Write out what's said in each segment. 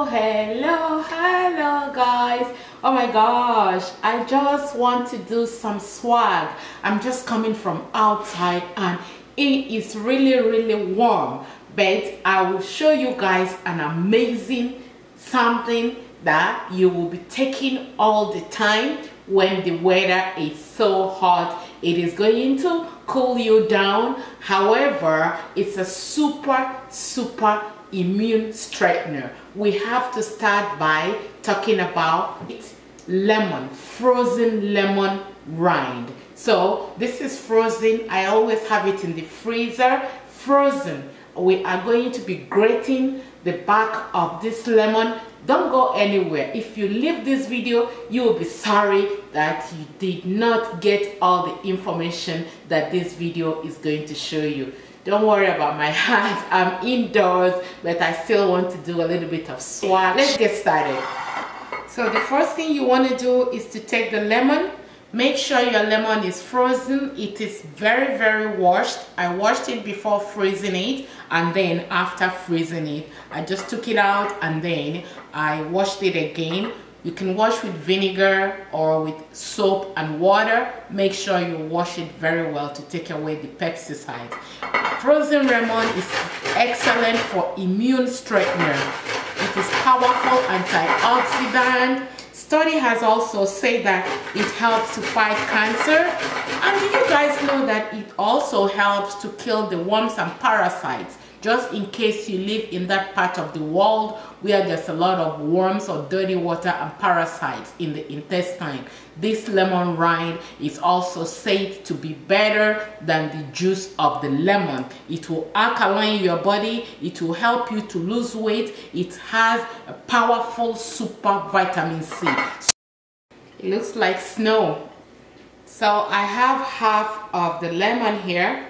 Hello guys. Oh my gosh, I just want to do some swag. I'm just coming from outside and it is really warm, but I will show you guys an amazing something that you will be taking all the time when the weather is so hot. It is going to cool you down. However, it's a super immune straightener. We have to start by talking about lemon, frozen lemon rind. So this is frozen. I always have it in the freezer, frozen. We are going to be grating the back of this lemon. Don't go anywhere. If you leave this video, you will be sorry that you did not get all the information that this video is going to show you. Don't worry about my hands. I'm indoors, but I still want to do a little bit of swag. Let's get started. So the first thing you want to do is to take the lemon. Make sure your lemon is frozen. It is very washed. I washed it before freezing it, and then after freezing it, I just took it out and then I washed it again. You can wash with vinegar or with soap and water. Make sure you wash it very well to take away the pesticides. Frozen lemon is excellent for immune straightener. It is powerful antioxidant. Study has also said that it helps to fight cancer. And do you guys know that it also helps to kill the worms and parasites? Just in case you live in that part of the world where there's a lot of worms or dirty water and parasites in the intestine. This lemon rind is also said to be better than the juice of the lemon. It will alkaline your body. It will help you to lose weight. It has a powerful super vitamin C. It looks like snow. So I have half of the lemon here.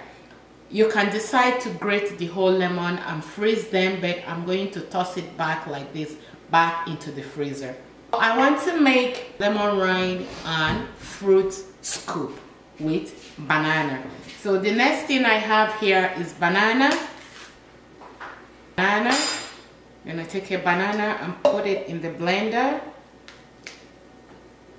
You can decide to grate the whole lemon and freeze them, but I'm going to toss it back like this, back into the freezer. I want to make lemon rind and fruit scoop with banana. So the next thing I have here is banana. I'm gonna take a banana and put it in the blender.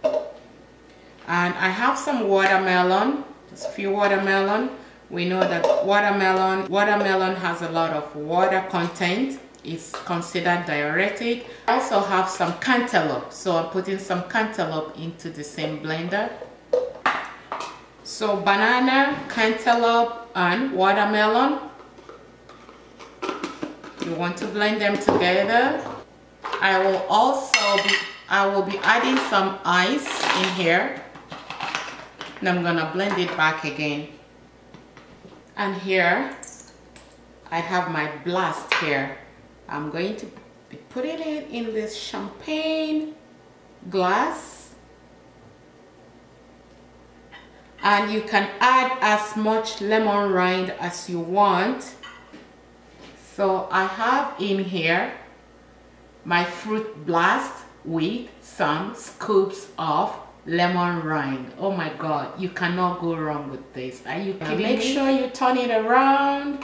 And I have some watermelon, just a few watermelon. We know that watermelon has a lot of water content. It's considered diuretic. I also have some cantaloupe, so I'm putting some cantaloupe into the same blender. So banana, cantaloupe, and watermelon. You want to blend them together. I will be adding some ice in here, and I'm gonna blend it back again. And here I have my blast here. I'm going to be putting it in this champagne glass, and you can add as much lemon rind as you want. So I have in here my fruit blast with some scoops of lemon rind. Oh my god, you cannot go wrong with this. Are you kidding me? Make sure you turn it around.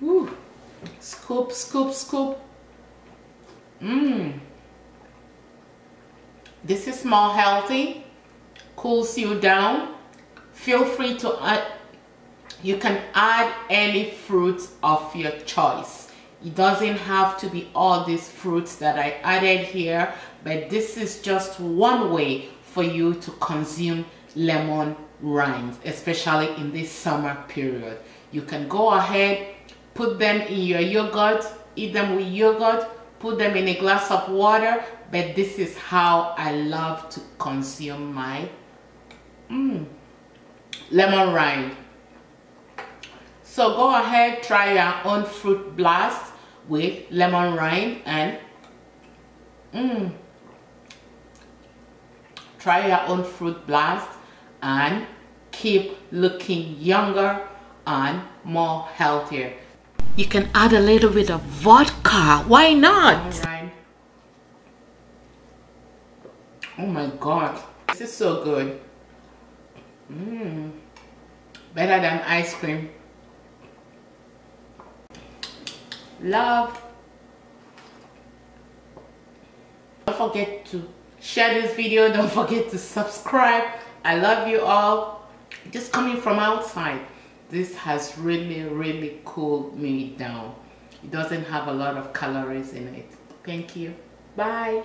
Ooh. Scoop. This is more healthy, cools you down. Feel free to add, you can add any fruits of your choice. It doesn't have to be all these fruits that I added here, but this is just one way for you to consume lemon rinds, especially in this summer period. You can go ahead, put them in your yogurt, eat them with yogurt, put them in a glass of water, but this is how I love to consume my lemon rind. So go ahead, try your own fruit blast with lemon rind and try your own fruit blast and keep looking younger and more healthier. You can add a little bit of vodka. Why not? Oh my god, this is so good. Better than ice cream. Love Don't forget to share this video. Don't forget to subscribe. I love you all. Just coming from outside, this has really cooled me down. It doesn't have a lot of calories in it. Thank you. Bye.